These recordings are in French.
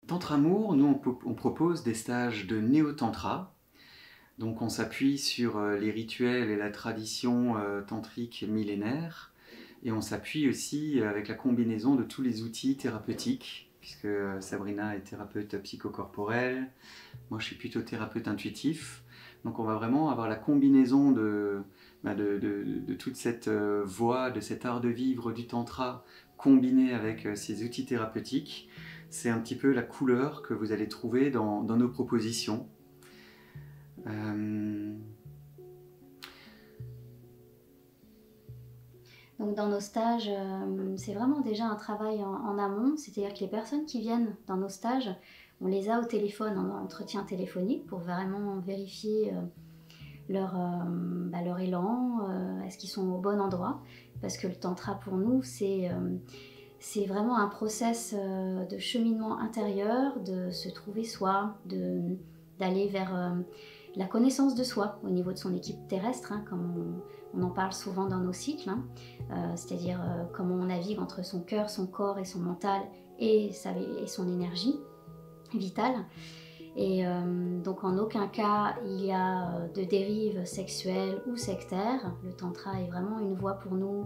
Tantra Amour, nous on propose des stages de néo-tantra. Donc on s'appuie sur les rituels et la tradition tantrique millénaire. Et on s'appuie aussi avec la combinaison de tous les outils thérapeutiques, puisque Sabrina est thérapeute psychocorporelle, moi je suis plutôt thérapeute intuitif. Donc on va vraiment avoir la combinaison de toute cette voie, de cet art de vivre du tantra, combiné avec ces outils thérapeutiques. C'est un petit peu la couleur que vous allez trouver dans nos propositions. Donc dans nos stages, c'est vraiment déjà un travail en amont, c'est-à-dire que les personnes qui viennent dans nos stages, on les a au téléphone, en entretien téléphonique, pour vraiment vérifier leur élan, est-ce qu'ils sont au bon endroit, parce que le tantra pour nous, c'est vraiment un process de cheminement intérieur, de se trouver soi, d'aller vers la connaissance de soi au niveau de son équipe terrestre, hein, comme on en parle souvent dans nos cycles, hein, c'est-à-dire comment on navigue entre son cœur, son corps et son mental et son énergie vitale. Et donc en aucun cas il y a de dérive sexuelle ou sectaire. Le tantra est vraiment une voie pour nous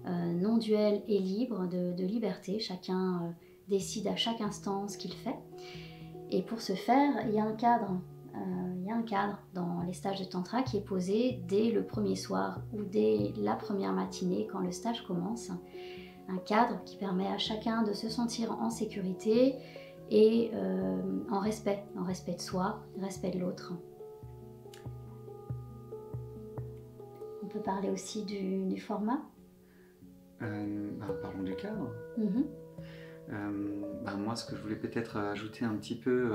non duelle et libre, de liberté. Chacun décide à chaque instant ce qu'il fait. Et pour ce faire, il y a un cadre. Il y a un cadre dans les stages de tantra qui est posé dès le premier soir ou dès la première matinée quand le stage commence. Un cadre qui permet à chacun de se sentir en sécurité et en respect de soi, respect de l'autre. On peut parler aussi du format. Parlons du cadre. Moi, ce que je voulais peut-être ajouter un petit peu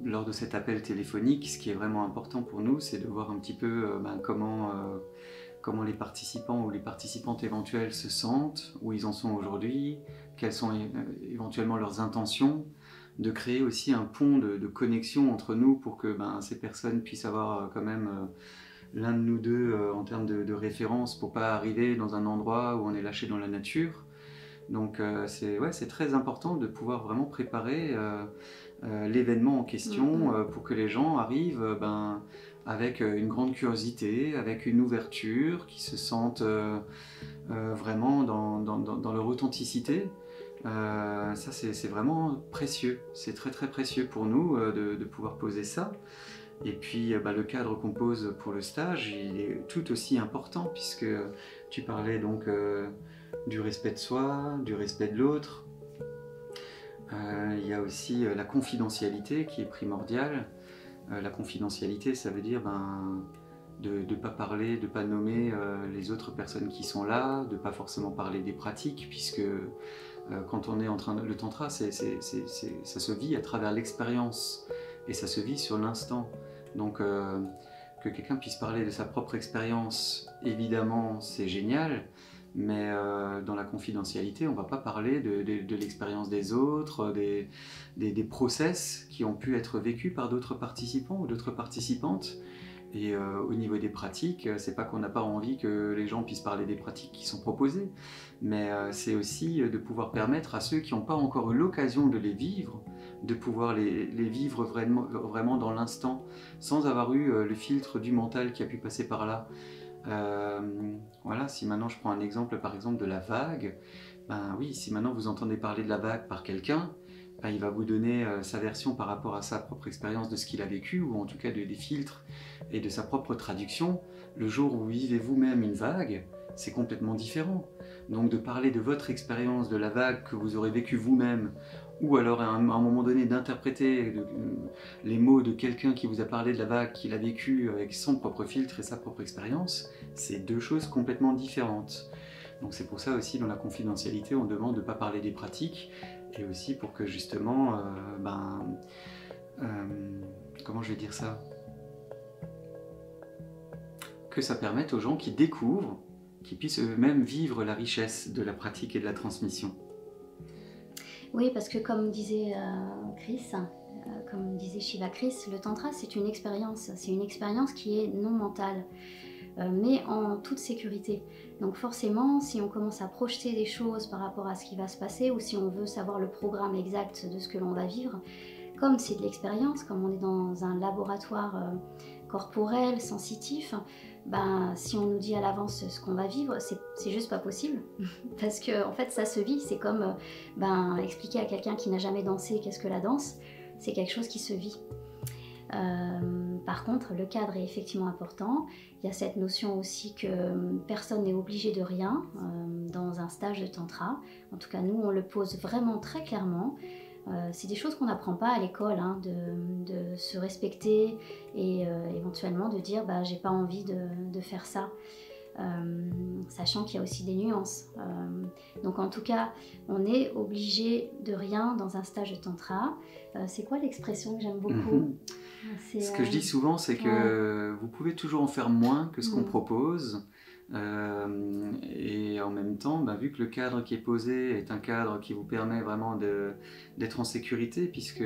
lors de cet appel téléphonique, ce qui est vraiment important pour nous, c'est de voir un petit peu comment les participants ou les participantes éventuelles se sentent, où ils en sont aujourd'hui, quelles sont éventuellement leurs intentions, de créer aussi un pont de connexion entre nous pour que ces personnes puissent avoir quand même l'un de nous deux en termes de référence pour pas arriver dans un endroit où on est lâché dans la nature. Donc c'est très important de pouvoir vraiment préparer l'événement en question pour que les gens arrivent avec une grande curiosité, avec une ouverture, qui se sentent vraiment dans leur authenticité. Ça c'est vraiment précieux, c'est très très précieux pour nous de pouvoir poser ça. Et puis le cadre qu'on pose pour le stage, il est tout aussi important, puisque tu parlais donc du respect de soi, du respect de l'autre. Il y a aussi la confidentialité qui est primordiale. La confidentialité, ça veut dire de ne pas parler, de ne pas nommer les autres personnes qui sont là, de ne pas forcément parler des pratiques, puisque quand on est en train de... Le tantra, ça se vit à travers l'expérience, et ça se vit sur l'instant. Donc que quelqu'un puisse parler de sa propre expérience, évidemment, c'est génial, mais dans la confidentialité, on ne va pas parler de l'expérience des autres, des process qui ont pu être vécus par d'autres participants ou d'autres participantes. Et au niveau des pratiques, c'est pas qu'on n'a pas envie que les gens puissent parler des pratiques qui sont proposées, mais c'est aussi de pouvoir permettre à ceux qui n'ont pas encore eu l'occasion de les vivre, de pouvoir les vivre vraiment dans l'instant, sans avoir eu le filtre du mental qui a pu passer par là. Voilà, si maintenant je prends un exemple, par exemple de la vague, oui, si maintenant vous entendez parler de la vague par quelqu'un, il va vous donner sa version par rapport à sa propre expérience de ce qu'il a vécu, ou en tout cas des filtres et de sa propre traduction. Le jour où vous vivez vous-même une vague, c'est complètement différent. Donc de parler de votre expérience de la vague que vous aurez vécue vous-même, ou alors à un moment donné d'interpréter les mots de quelqu'un qui vous a parlé de la vague qu'il a vécue avec son propre filtre et sa propre expérience, c'est deux choses complètement différentes. Donc c'est pour ça aussi, dans la confidentialité, on demande de ne pas parler des pratiques, et aussi pour que justement, comment je vais dire ça, que ça permette aux gens qui découvrent, qui puissent eux-mêmes vivre la richesse de la pratique et de la transmission. Oui, parce que comme disait Chris, comme disait Shiva Chris, le tantra c'est une expérience qui est non mentale. mais en toute sécurité. Donc forcément, si on commence à projeter des choses par rapport à ce qui va se passer, ou si on veut savoir le programme exact de ce que l'on va vivre, comme c'est de l'expérience, comme on est dans un laboratoire corporel, sensitif, ben, si on nous dit à l'avance ce qu'on va vivre, c'est juste pas possible. Parce que en fait, ça se vit. C'est comme expliquer à quelqu'un qui n'a jamais dansé qu'est-ce que la danse. C'est quelque chose qui se vit. Par contre, le cadre est effectivement important. Il y a cette notion aussi que personne n'est obligé de rien dans un stage de tantra. En tout cas, nous, on le pose vraiment très clairement. C'est des choses qu'on n'apprend pas à l'école, hein, de se respecter et éventuellement de dire j'ai pas envie de faire ça, sachant qu'il y a aussi des nuances. Donc en tout cas, on est obligé de rien dans un stage de tantra. C'est quoi l'expression que j'aime beaucoup? Ce que je dis souvent, c'est que vous pouvez toujours en faire moins que ce qu'on propose. Et en même temps, vu que le cadre qui est posé est un cadre qui vous permet vraiment d'être en sécurité, puisque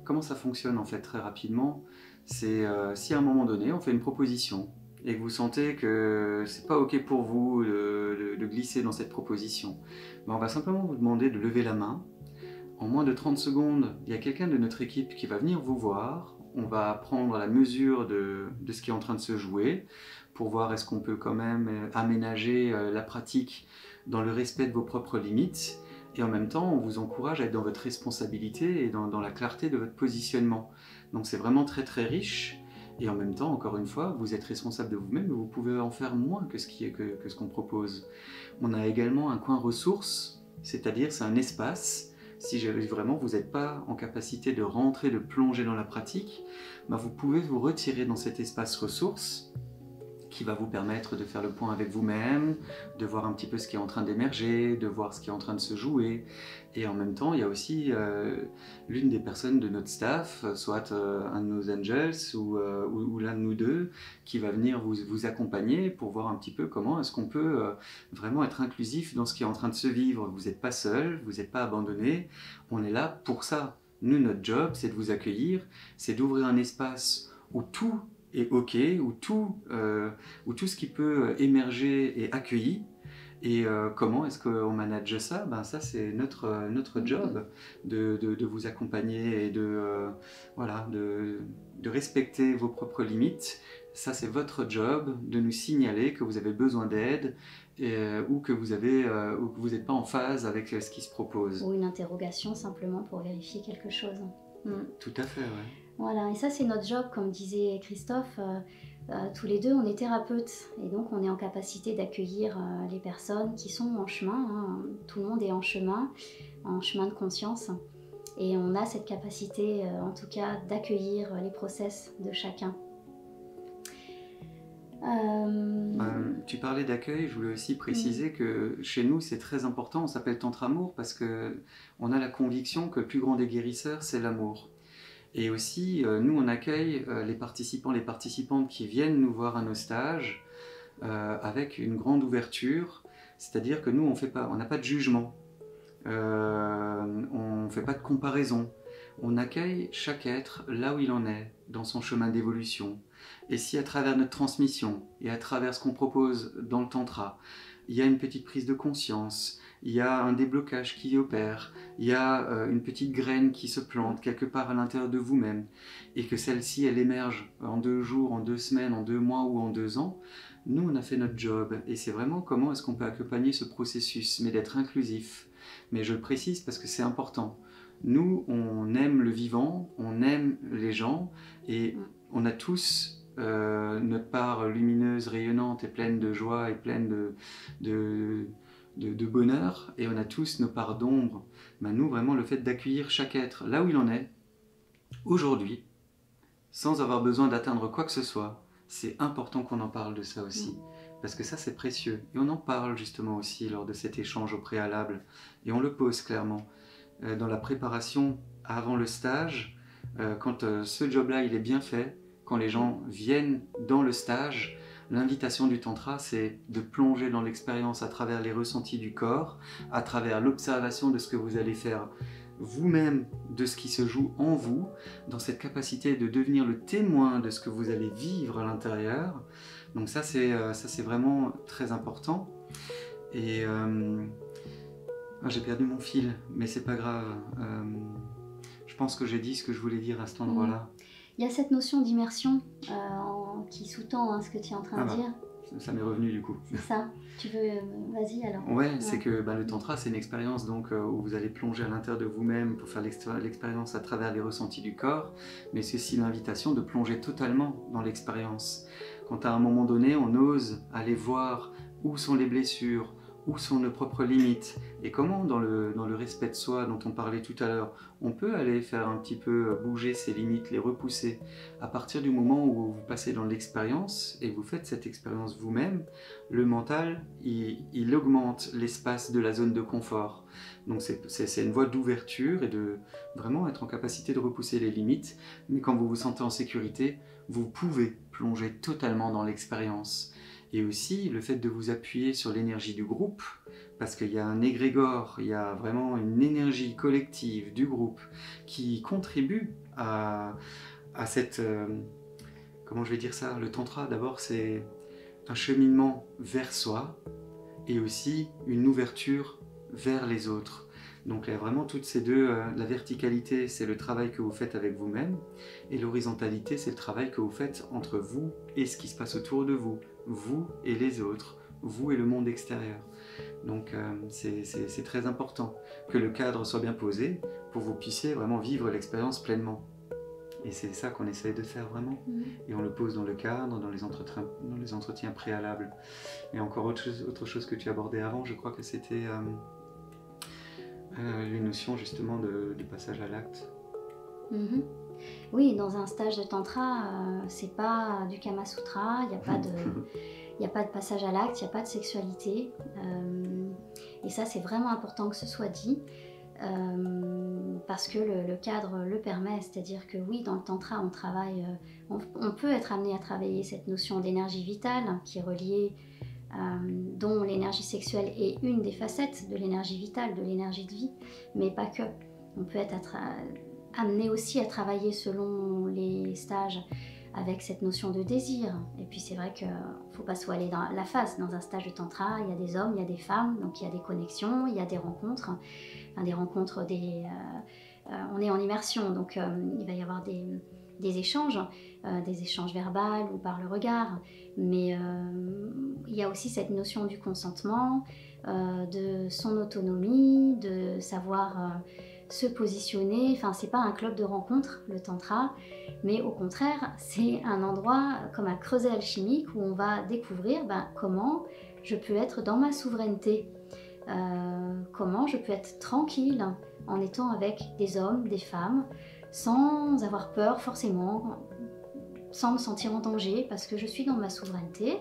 comment ça fonctionne en fait très rapidement, c'est si à un moment donné on fait une proposition et que vous sentez que c'est pas ok pour vous de glisser dans cette proposition, on va simplement vous demander de lever la main. En moins de 30 secondes, il y a quelqu'un de notre équipe qui va venir vous voir. On va prendre la mesure de ce qui est en train de se jouer pour voir est-ce qu'on peut quand même aménager la pratique dans le respect de vos propres limites. Et en même temps, on vous encourage à être dans votre responsabilité et dans la clarté de votre positionnement. Donc c'est vraiment très très riche. Et en même temps, encore une fois, vous êtes responsable de vous-même, mais vous pouvez en faire moins que ce qu'on propose. On a également un coin ressources, c'est-à-dire c'est un espace. Si vraiment vous n'êtes pas en capacité de rentrer, de plonger dans la pratique, vous pouvez vous retirer dans cet espace ressources qui va vous permettre de faire le point avec vous-même, de voir un petit peu ce qui est en train d'émerger, de voir ce qui est en train de se jouer. Et en même temps, il y a aussi l'une des personnes de notre staff, soit un de nos angels ou l'un de nous deux, qui va venir vous accompagner pour voir un petit peu comment est-ce qu'on peut vraiment être inclusif dans ce qui est en train de se vivre. Vous n'êtes pas seul, vous n'êtes pas abandonné, on est là pour ça. Nous, notre job, c'est de vous accueillir, c'est d'ouvrir un espace où tout est ok, où tout ce qui peut émerger est accueilli. Et comment est-ce qu'on manage ça? Ça c'est notre job de vous accompagner et de respecter vos propres limites. Ça c'est votre job de nous signaler que vous avez besoin d'aide ou que vous n'êtes pas en phase avec ce qui se propose. Ou une interrogation simplement pour vérifier quelque chose. Tout à fait, ouais. Voilà, et ça c'est notre job, comme disait Christophe. Tous les deux, on est thérapeutes et donc on est en capacité d'accueillir les personnes qui sont en chemin. Hein. Tout le monde est en chemin de conscience. Et on a cette capacité, en tout cas, d'accueillir les process de chacun. Tu parlais d'accueil, je voulais aussi préciser que chez nous c'est très important, on s'appelle Tantra Amour parce qu'on a la conviction que le plus grand des guérisseurs c'est l'amour. Et aussi, nous on accueille les participants, les participantes qui viennent nous voir à nos stages avec une grande ouverture, c'est-à-dire que nous on n'a pas de jugement, on ne fait pas de comparaison, on accueille chaque être là où il en est, dans son chemin d'évolution. Et si à travers notre transmission et à travers ce qu'on propose dans le tantra, il y a une petite prise de conscience, il y a un déblocage qui opère, il y a une petite graine qui se plante quelque part à l'intérieur de vous-même, et que celle-ci, elle émerge en 2 jours, en 2 semaines, en 2 mois ou en 2 ans, nous, on a fait notre job. Et c'est vraiment comment est-ce qu'on peut accompagner ce processus, mais d'être inclusif. Mais je le précise parce que c'est important. Nous, on aime le vivant, on aime les gens, et on a tous notre part lumineuse, rayonnante et pleine de joie et pleine de bonheur, et on a tous nos parts d'ombre. Nous, vraiment, le fait d'accueillir chaque être là où il en est, aujourd'hui, sans avoir besoin d'atteindre quoi que ce soit, c'est important qu'on en parle de ça aussi. Parce que ça, c'est précieux. Et on en parle justement aussi lors de cet échange au préalable. Et on le pose clairement. Dans la préparation avant le stage, quand ce job-là, il est bien fait, quand les gens viennent dans le stage, l'invitation du tantra, c'est de plonger dans l'expérience à travers les ressentis du corps, à travers l'observation de ce que vous allez faire vous-même, de ce qui se joue en vous, dans cette capacité de devenir le témoin de ce que vous allez vivre à l'intérieur. Donc ça c'est vraiment très important. Et j'ai perdu mon fil, mais c'est pas grave. Je pense que j'ai dit ce que je voulais dire à cet endroit-là. Il y a cette notion d'immersion qui sous-tend ce que tu es en train de dire. Ça m'est revenu du coup. C'est ça. Tu veux... Vas-y alors. Ouais, c'est que le tantra c'est une expérience donc, où vous allez plonger à l'intérieur de vous-même pour faire l'expérience à travers les ressentis du corps, mais c'est aussi l'invitation de plonger totalement dans l'expérience. Quand à un moment donné on ose aller voir où sont les blessures, où sont nos propres limites, et comment dans le respect de soi dont on parlait tout à l'heure, on peut aller faire un petit peu bouger ses limites, les repousser. À partir du moment où vous passez dans l'expérience et vous faites cette expérience vous-même, le mental, il augmente l'espace de la zone de confort. Donc c'est une voie d'ouverture et de vraiment être en capacité de repousser les limites, mais quand vous vous sentez en sécurité, vous pouvez plonger totalement dans l'expérience. Et aussi le fait de vous appuyer sur l'énergie du groupe, parce qu'il y a un égrégore, il y a vraiment une énergie collective du groupe qui contribue à cette... comment je vais dire ça? Le tantra d'abord c'est un cheminement vers soi et aussi une ouverture vers les autres. Donc il y a vraiment toutes ces deux, la verticalité c'est le travail que vous faites avec vous-même et l'horizontalité c'est le travail que vous faites entre vous et ce qui se passe autour de vous, vous et les autres, vous et le monde extérieur. Donc c'est très important que le cadre soit bien posé pour que vous puissiez vraiment vivre l'expérience pleinement. Et c'est ça qu'on essaye de faire vraiment. Et on le pose dans le cadre, dans les entretiens préalables. Et encore autre chose que tu abordais avant, je crois que c'était une notion justement de passage à l'acte. Oui, dans un stage de tantra, c'est pas du Kama Sutra, il n'y a pas de... Il n'y a pas de passage à l'acte, il n'y a pas de sexualité. Et ça, c'est vraiment important que ce soit dit. Parce que le cadre le permet, c'est-à-dire que oui, dans le tantra, on travaille, on peut être amené à travailler cette notion d'énergie vitale qui est reliée, dont l'énergie sexuelle est une des facettes de l'énergie vitale, de l'énergie de vie, mais pas que. On peut être amené aussi à travailler selon les stages avec cette notion de désir. Et puis c'est vrai qu'il ne faut pas se voiler dans la face. Dans un stage de tantra, il y a des hommes, il y a des femmes, donc il y a des connexions, il y a des rencontres. On est en immersion, donc il va y avoir des échanges verbaux ou par le regard. Mais il y a aussi cette notion du consentement, de son autonomie, de savoir... se positionner, enfin c'est pas un club de rencontre le tantra, mais au contraire c'est un endroit comme un creuset alchimique où on va découvrir comment je peux être dans ma souveraineté, comment je peux être tranquille en étant avec des hommes, des femmes, sans avoir peur forcément, sans me sentir en danger parce que je suis dans ma souveraineté.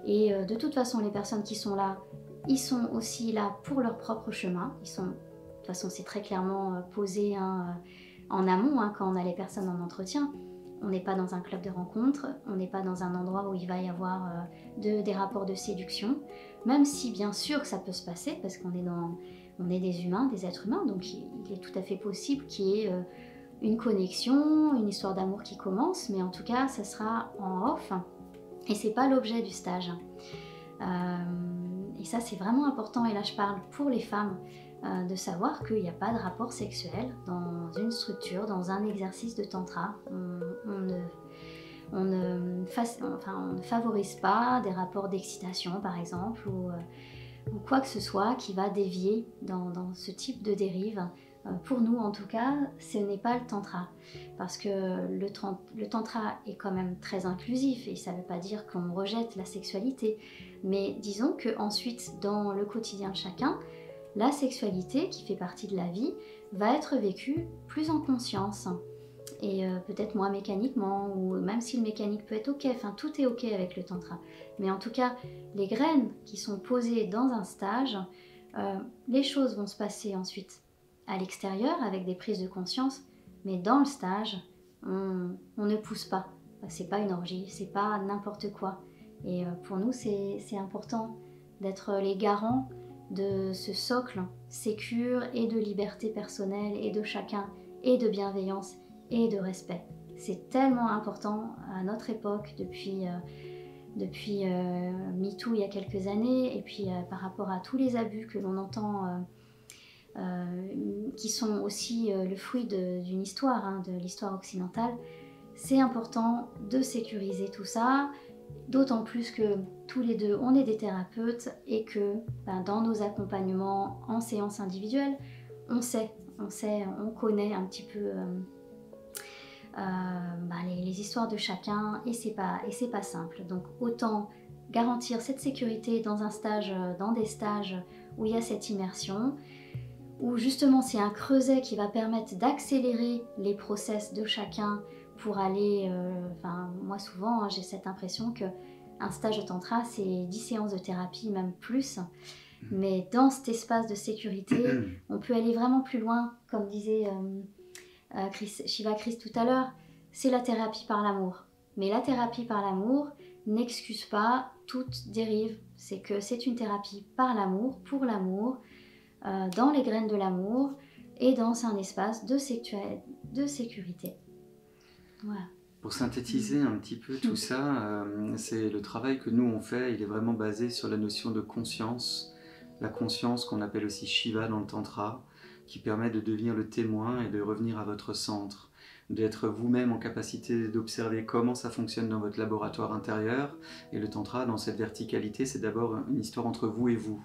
Et de toute façon les personnes qui sont là, ils sont aussi là pour leur propre chemin, de toute façon, c'est très clairement posé en amont quand on a les personnes en entretien. On n'est pas dans un club de rencontre, on n'est pas dans un endroit où il va y avoir des rapports de séduction, même si bien sûr que ça peut se passer parce qu'on est des humains, des êtres humains, donc il est tout à fait possible qu'il y ait une connexion, une histoire d'amour qui commence, mais en tout cas, ça sera en off et c'est pas l'objet du stage. Et ça, c'est vraiment important, et là je parle pour les femmes, de savoir qu'il n'y a pas de rapport sexuel dans une structure, dans un exercice de tantra. On ne favorise pas des rapports d'excitation par exemple ou quoi que ce soit qui va dévier dans ce type de dérive. Pour nous en tout cas, ce n'est pas le tantra parce que le tantra est quand même très inclusif et ça ne veut pas dire qu'on rejette la sexualité, mais disons qu'ensuite dans le quotidien de chacun, la sexualité, qui fait partie de la vie, va être vécue plus en conscience. Et peut-être moins mécaniquement, ou même si le mécanique peut être ok, enfin tout est ok avec le tantra. Mais en tout cas, les graines qui sont posées dans un stage, les choses vont se passer ensuite à l'extérieur avec des prises de conscience, mais dans le stage, on ne pousse pas. C'est pas une orgie, c'est pas n'importe quoi. Et pour nous, c'est important d'être les garants de ce socle sécure et de liberté personnelle et de chacun et de bienveillance et de respect. C'est tellement important à notre époque depuis depuis MeToo il y a quelques années, et puis par rapport à tous les abus que l'on entend, qui sont aussi le fruit d'une histoire, hein, de l'histoire occidentale, c'est important de sécuriser tout ça, d'autant plus que tous les deux, on est des thérapeutes et que dans nos accompagnements en séance individuelle, on connaît un petit peu les histoires de chacun, et c'est pas simple. Donc autant garantir cette sécurité dans des stages où il y a cette immersion, où justement c'est un creuset qui va permettre d'accélérer les process de chacun pour aller... moi souvent, hein, j'ai cette impression qu'un stage de tantra, c'est 10 séances de thérapie, même plus. Mais dans cet espace de sécurité, on peut aller vraiment plus loin, comme disait Shiva Chris tout à l'heure, c'est la thérapie par l'amour. Mais la thérapie par l'amour n'excuse pas toute dérive, c'est que c'est une thérapie par l'amour, pour l'amour, dans les graines de l'amour, et dans un espace de sécurité. Voilà. Pour synthétiser un petit peu tout ça, c'est le travail que nous on fait, il est vraiment basé sur la notion de conscience, la conscience qu'on appelle aussi Shiva dans le Tantra, qui permet de devenir le témoin et de revenir à votre centre, d'être vous-même en capacité d'observer comment ça fonctionne dans votre laboratoire intérieur. Et le Tantra, dans cette verticalité, c'est d'abord une histoire entre vous et vous.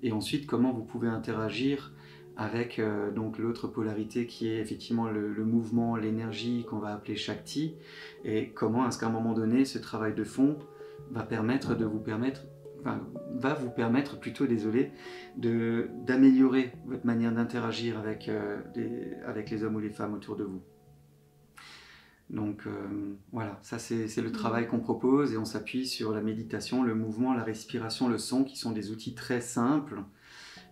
Et ensuite, comment vous pouvez interagir avec donc l'autre polarité qui est effectivement le mouvement, l'énergie qu'on va appeler Shakti, et comment est-ce qu'à un moment donné, ce travail de fond va vous permettre plutôt, d'améliorer votre manière d'interagir avec les hommes ou les femmes autour de vous. Donc voilà, ça c'est le travail qu'on propose, et on s'appuie sur la méditation, le mouvement, la respiration, le son, qui sont des outils très simples.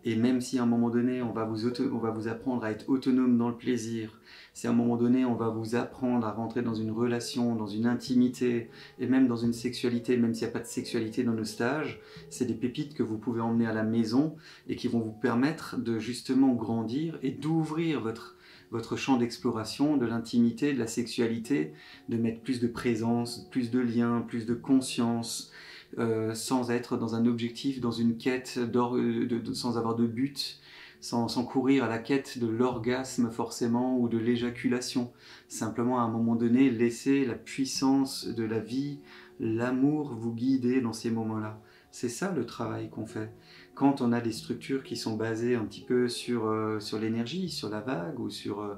Et même si à un moment donné, on va vous apprendre à être autonome dans le plaisir, si à un moment donné, on va vous apprendre à rentrer dans une relation, dans une intimité, et même dans une sexualité, même s'il n'y a pas de sexualité dans nos stages, c'est des pépites que vous pouvez emmener à la maison et qui vont vous permettre de justement grandir et d'ouvrir votre champ d'exploration, de l'intimité, de la sexualité, de mettre plus de présence, plus de liens, plus de conscience, sans être dans un objectif, dans une quête, sans avoir de but, sans courir à la quête de l'orgasme forcément ou de l'éjaculation. Simplement à un moment donné, laisser la puissance de la vie, l'amour vous guider dans ces moments-là. C'est ça le travail qu'on fait. Quand on a des structures qui sont basées un petit peu sur l'énergie, sur la vague ou sur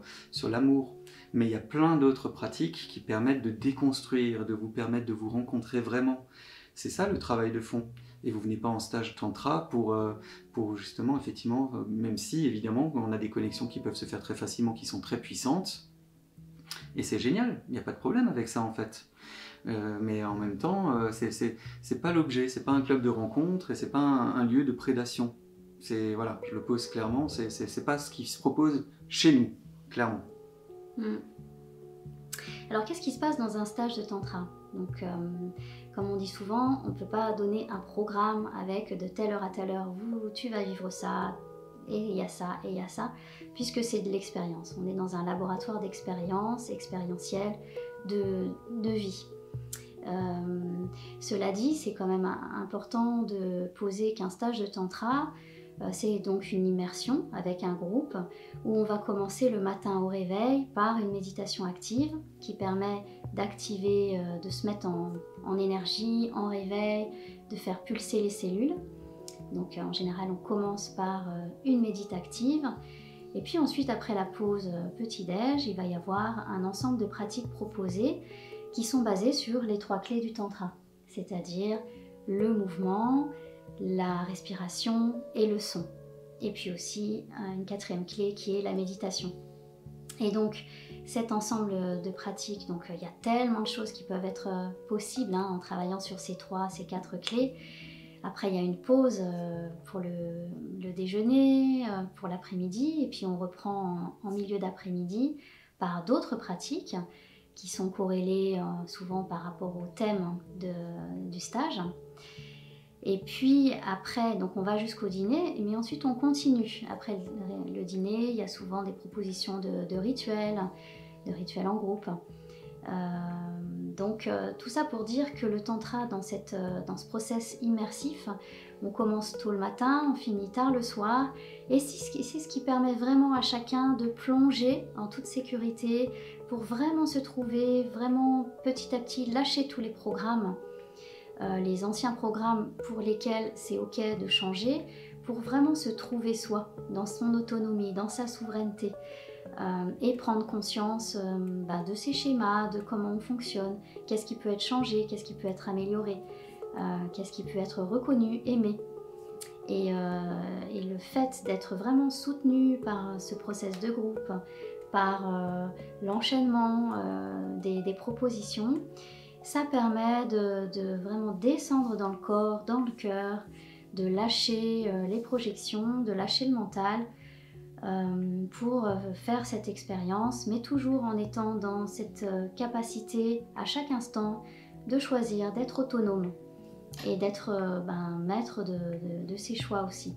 l'amour. Mais il y a plein d'autres pratiques qui permettent de déconstruire, de vous permettre de vous rencontrer vraiment. C'est ça le travail de fond. Et vous venez pas en stage tantra pour justement, effectivement, même si évidemment on a des connexions qui peuvent se faire très facilement, qui sont très puissantes. Et c'est génial, il n'y a pas de problème avec ça en fait. Mais en même temps, c'est pas l'objet, c'est pas un club de rencontre et c'est pas un lieu de prédation. Voilà, je le pose clairement, c'est pas ce qui se propose chez nous, clairement. Alors qu'est-ce qui se passe dans un stage de tantra ? Donc, comme on dit souvent, on ne peut pas donner un programme avec de telle heure à telle heure, tu vas vivre ça, et il y a ça, et il y a ça, puisque c'est de l'expérience. On est dans un laboratoire d'expérience, expérientielle, de vie. Cela dit, c'est quand même important de poser qu'un stage de tantra, c'est donc une immersion avec un groupe où on va commencer le matin au réveil par une méditation active qui permet d'activer, de se mettre en énergie, en réveil, de faire pulser les cellules. Donc en général, on commence par une médite active. Et puis ensuite, après la pause petit-déj, il va y avoir un ensemble de pratiques proposées qui sont basées sur les 3 clés du tantra, c'est-à-dire le mouvement, la respiration et le son. Et puis aussi une 4e clé qui est la méditation. Et donc cet ensemble de pratiques, donc il y a tellement de choses qui peuvent être possibles en travaillant sur ces 4 clés. Après il y a une pause pour le déjeuner, pour l'après-midi, et puis on reprend en milieu d'après-midi par d'autres pratiques qui sont corrélées souvent par rapport au thème du stage. Et puis après, donc on va jusqu'au dîner, mais ensuite on continue. Après le dîner, il y a souvent des propositions de rituels en groupe. Donc tout ça pour dire que le tantra dans ce process immersif, on commence tôt le matin, on finit tard le soir, et c'est ce qui permet vraiment à chacun de plonger en toute sécurité pour vraiment se trouver, vraiment petit à petit lâcher tous les programmes, les anciens programmes pour lesquels c'est ok de changer, pour vraiment se trouver soi, dans son autonomie, dans sa souveraineté. Et prendre conscience de ses schémas, de comment on fonctionne, qu'est-ce qui peut être changé, qu'est-ce qui peut être amélioré, qu'est-ce qui peut être reconnu, aimé. Et le fait d'être vraiment soutenu par ce process de groupe, par l'enchaînement des propositions, ça permet de vraiment descendre dans le corps, dans le cœur, de lâcher les projections, de lâcher le mental, pour faire cette expérience, mais toujours en étant dans cette capacité à chaque instant de choisir, d'être autonome et d'être maître de ses choix aussi.